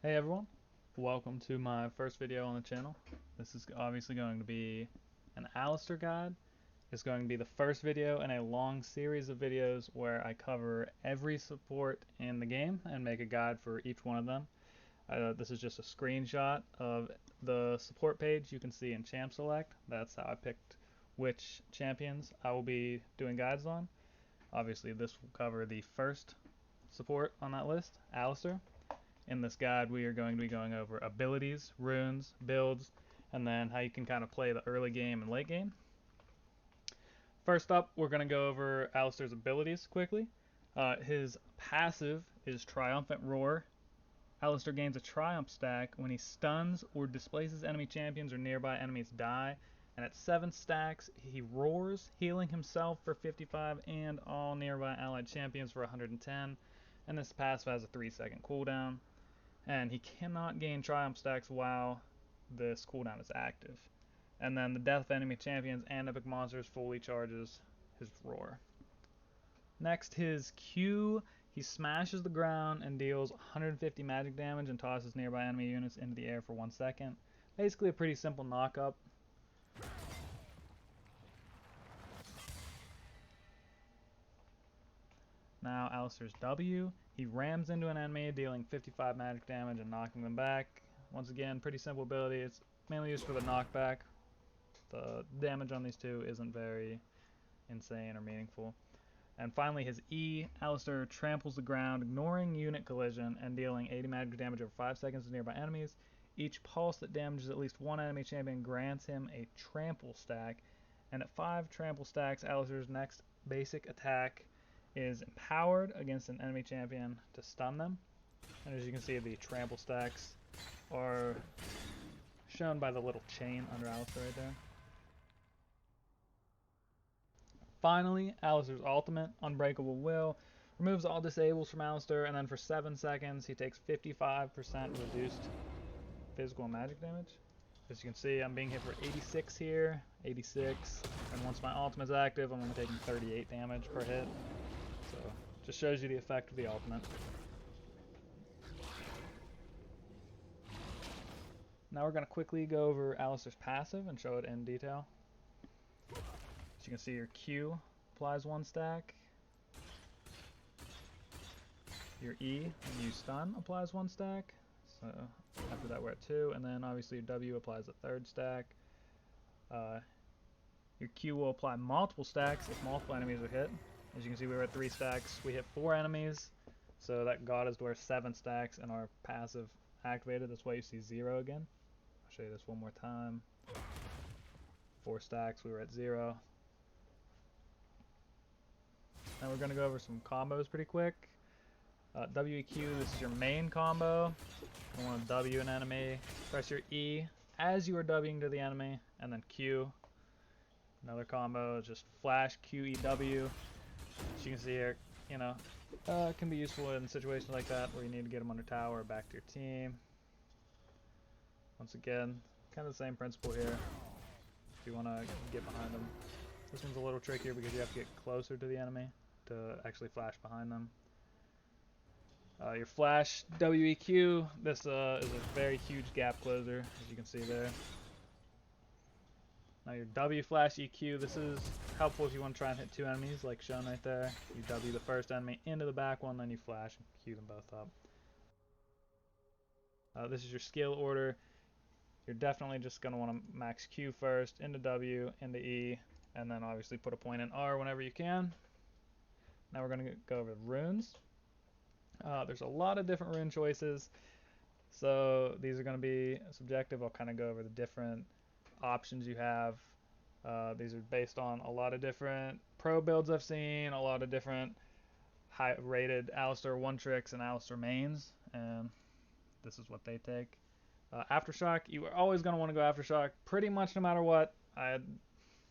Hey everyone, welcome to my first video on the channel. This is obviously going to be an Alistar guide. It's going to be the first video in a long series of videos where I cover every support in the game and make a guide for each one of them. This is just a screenshot of the support page you can see in Champ Select. That's how I picked which champions I will be doing guides on. Obviously this will cover the first support on that list, Alistar. In this guide, we are going to be going over abilities, runes, builds, and then how you can kind of play the early game and late game. First up, we're going to go over Alistar's abilities quickly. His passive is Triumphant Roar. Alistar gains a Triumph stack when he stuns or displaces enemy champions or nearby enemies die. And at 7 stacks, he roars, healing himself for 55 and all nearby allied champions for 110. And this passive has a 3-second cooldown. And he cannot gain Triumph stacks while this cooldown is active. And then the death of enemy champions and epic monsters fully charges his roar. Next, his Q, he smashes the ground and deals 150 magic damage and tosses nearby enemy units into the air for 1 second. Basically a pretty simple knock-up. Now Alistar's W, he rams into an enemy, dealing 55 magic damage and knocking them back. Once again, pretty simple ability. It's mainly used for the knockback. The damage on these two isn't very insane or meaningful. And finally, his E, Alistar tramples the ground, ignoring unit collision and dealing 80 magic damage over 5 seconds to nearby enemies. Each pulse that damages at least one enemy champion grants him a trample stack. And at 5 trample stacks, Alistar's next basic attack is empowered against an enemy champion to stun them. And as you can see, the trample stacks are shown by the little chain under Alistar right there. Finally, Alistar's ultimate, Unbreakable Will, removes all disables from Alistar, and then for 7 seconds he takes 55% reduced physical and magic damage. As you can see, I'm being hit for 86 here, 86, and once my ultimate is active, I'm only taking 38 damage per hit. So, just shows you the effect of the ultimate. Now we're going to quickly go over Alistar's passive and show it in detail. As you can see, your Q applies 1 stack. Your E, when you stun, applies 1 stack. So after that we're at 2, and then obviously your W applies a 3rd stack. Your Q will apply multiple stacks if multiple enemies are hit. As you can see, we were at 3 stacks. We hit 4 enemies, so that got us to our 7 stacks and our passive activated. That's why you see 0 again. I'll show you this one more time. 4 stacks, we were at 0. Now we're going to go over some combos pretty quick. WEQ, this is your main combo. You want to W an enemy, press your E as you are Wing to the enemy, and then Q. Another combo is just flash QEW. As you can see here, it can be useful in situations like that where you need to get them under tower or back to your team. Once again, kind of the same principle here. If you want to get behind them. This one's a little trickier because you have to get closer to the enemy to actually flash behind them. Your flash WEQ, this is a very huge gap closer, as you can see there. Now your W flash EQ, this is helpful if you want to try and hit 2 enemies, like shown right there. You W the first enemy into the back one, then you flash and Q them both up. This is your skill order. You're definitely just going to want to max Q first, into W, into E, and then obviously put a point in R whenever you can. Now we're going to go over the runes. There's a lot of different rune choices, so these are going to be subjective. I'll kind of go over the different options you have. These are based on a lot of different pro builds I've seen, a lot of different high rated Alistar 1-tricks and Alistar mains, and this is what they take. Aftershock, you are always going to want to go Aftershock pretty much no matter what. I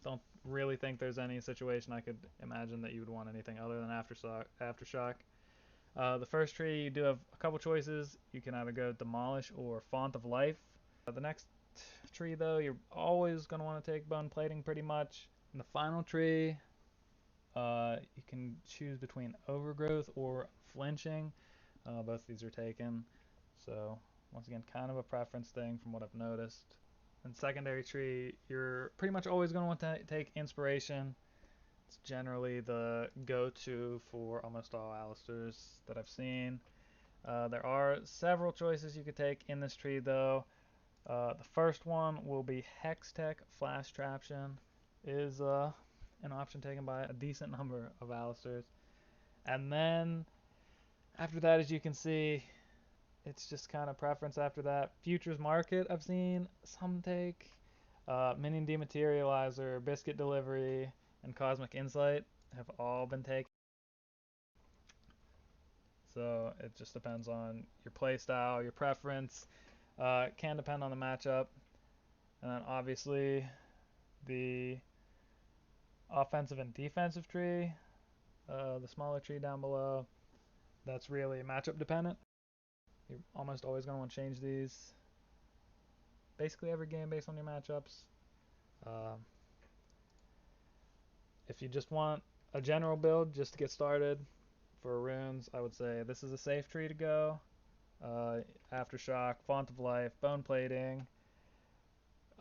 don't really think there's any situation I could imagine that you would want anything other than Aftershock. The first tree, you do have a couple choices. You can either go Demolish or Font of Life. The next tree, though, you're always going to want to take Bone Plating pretty much. In the final tree, you can choose between Overgrowth or Flinching. Both of these are taken. So Once again, kind of a preference thing from what I've noticed. In secondary tree, you're pretty much always going to want to take inspiration. It's generally the go-to for almost all Alistars that I've seen. There are several choices you could take in this tree though. The first one will be Hextech Flash Traption. Is an option taken by a decent number of Alistars. And then after that, as you can see, it's just kind of preference after that. Futures Market, I've seen some take. Minion Dematerializer, Biscuit Delivery, and Cosmic Insight have all been taken. So it just depends on your playstyle, your preference. It can depend on the matchup. And then obviously the offensive and defensive tree, the smaller tree down below, that's really matchup dependent. You're almost always going to want to change these basically every game based on your matchups. If you just want a general build just to get started for runes, I would say this is a safe tree to go. Aftershock, Font of Life, Bone Plating,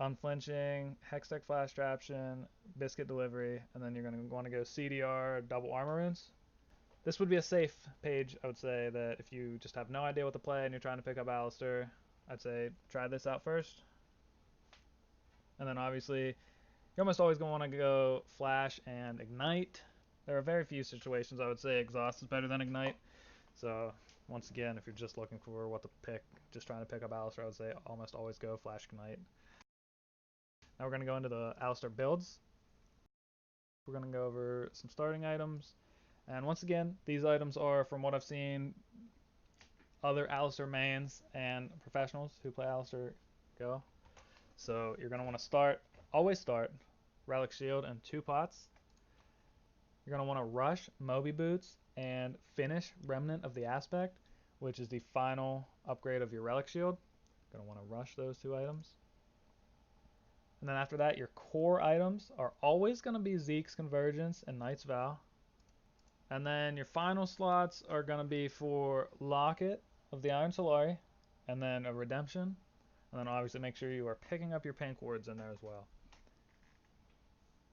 Unflinching, Hextech Flash Traption, Biscuit Delivery, and then you're going to want to go CDR, Double Armor Runes. This would be a safe page, I would say, that if you just have no idea what to play and you're trying to pick up Alistar, I'd say try this out first. And then obviously, you're almost always going to want to go Flash and Ignite. There are very few situations I would say Exhaust is better than Ignite. So once again, if you're just looking for what to pick, just trying to pick up Alistar, I would say almost always go Flash Ignite. Now we're going to go into the Alistar builds. We're going to go over some starting items. And once again, these items are from what I've seen other Alistar mains and professionals who play Alistar go. So you're going to want to always start Relic Shield and 2 pots. You're going to want to rush Moby Boots and finish Remnant of the Aspect, which is the final upgrade of your Relic Shield. You're going to want to rush those 2 items. And then after that, your core items are always going to be Zeke's Convergence and Knight's Vow. And then your final slots are going to be for Locket of the Iron Solari, and then a Redemption. And then obviously make sure you are picking up your pink wards in there as well.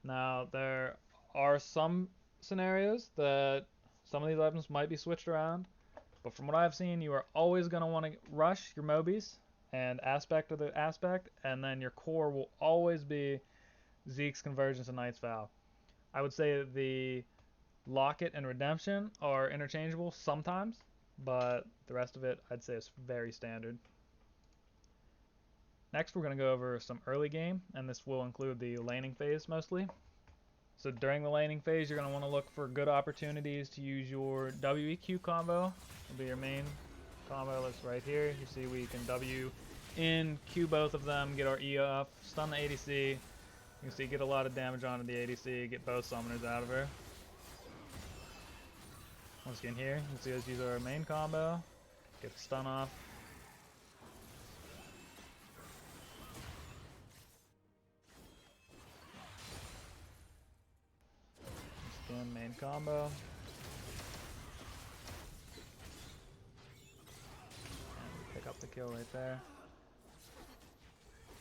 Now, there are some scenarios that some of these items might be switched around, but from what I've seen, you are always going to want to rush your Mobies and Aspect of the Aspect, and then your core will always be Zeke's Convergence and Knight's Vow. I would say the Locket and Redemption are interchangeable sometimes, but the rest of it I'd say is very standard. Next, we're going to go over some early game, and this will include the laning phase mostly. So during the laning phase, you're going to want to look for good opportunities to use your WEQ combo. It'll be your main combo. That's right here. You see we can W in, Q both of them, get our E off, stun the ADC. You can see get a lot of damage onto the ADC, get both summoners out of her. Once again here, you can see us use our main combo, get the stun off. Once again, main combo. And pick up the kill right there.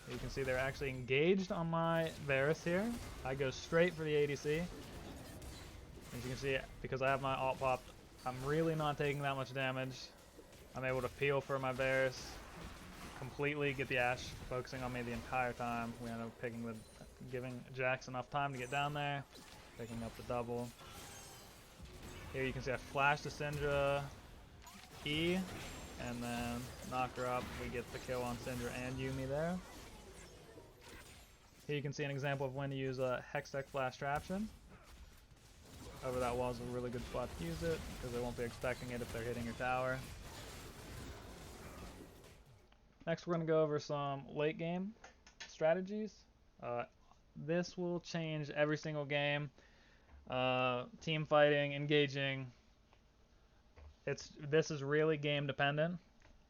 You can see they're actually engaged on my Varus here. I go straight for the ADC. As you can see, because I have my ult popped, I'm really not taking that much damage. I'm able to peel for my Varus, completely get the Ashe focusing on me the entire time. We end up giving Jax enough time to get down there, picking up the double. Here you can see I flash to Syndra E, and then knock her up. We get the kill on Syndra and Yuumi there. Here you can see an example of when to use a Hextech Flash Traption. Over that wall is a really good spot to use it, because they won't be expecting it if they're hitting your tower. Next, we're going to go over some late game strategies. This will change every single game. Team fighting, engaging. This is really game dependent.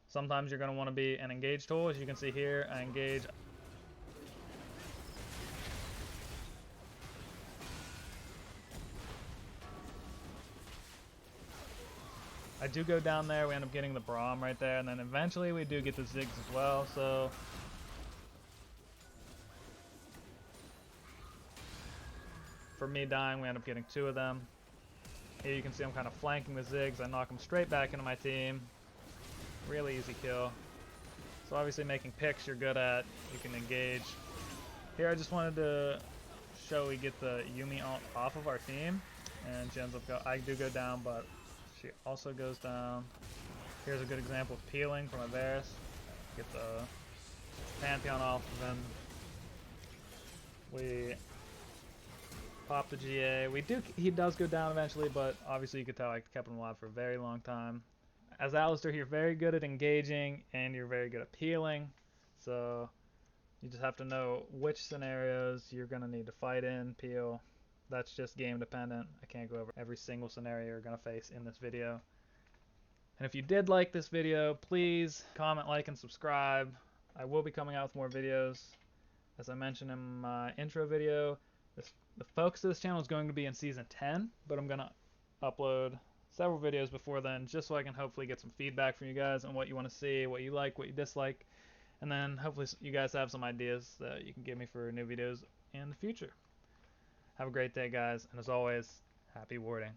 Sometimes you're going to want to be an engage tool. As you can see here, I engage. I do go down there, we end up getting the Braum right there, and then eventually we do get the Ziggs as well, so... For me dying, we end up getting 2 of them. Here you can see I'm kind of flanking the Ziggs. I knock them straight back into my team. Really easy kill. So obviously making picks you're good at, you can engage. Here I just wanted to show we get the Yuumi off of our team. And she ends up I do go down, but she also goes down. Here's a good example of peeling from a Varus. Get the Pantheon off of him. We pop the GA. He does go down eventually, but obviously you could tell I kept him alive for a very long time. As Alistar, you're very good at engaging and you're very good at peeling. So you just have to know which scenarios you're going to need to fight in, peel. That's just game dependent. I can't go over every single scenario you're going to face in this video. And if you did like this video, please comment, like, and subscribe. I will be coming out with more videos. As I mentioned in my intro video, the focus of this channel is going to be in Season 10, but I'm going to upload several videos before then just so I can hopefully get some feedback from you guys on what you want to see, what you like, what you dislike, and then hopefully you guys have some ideas that you can give me for new videos in the future. Have a great day, guys, and as always, happy warding.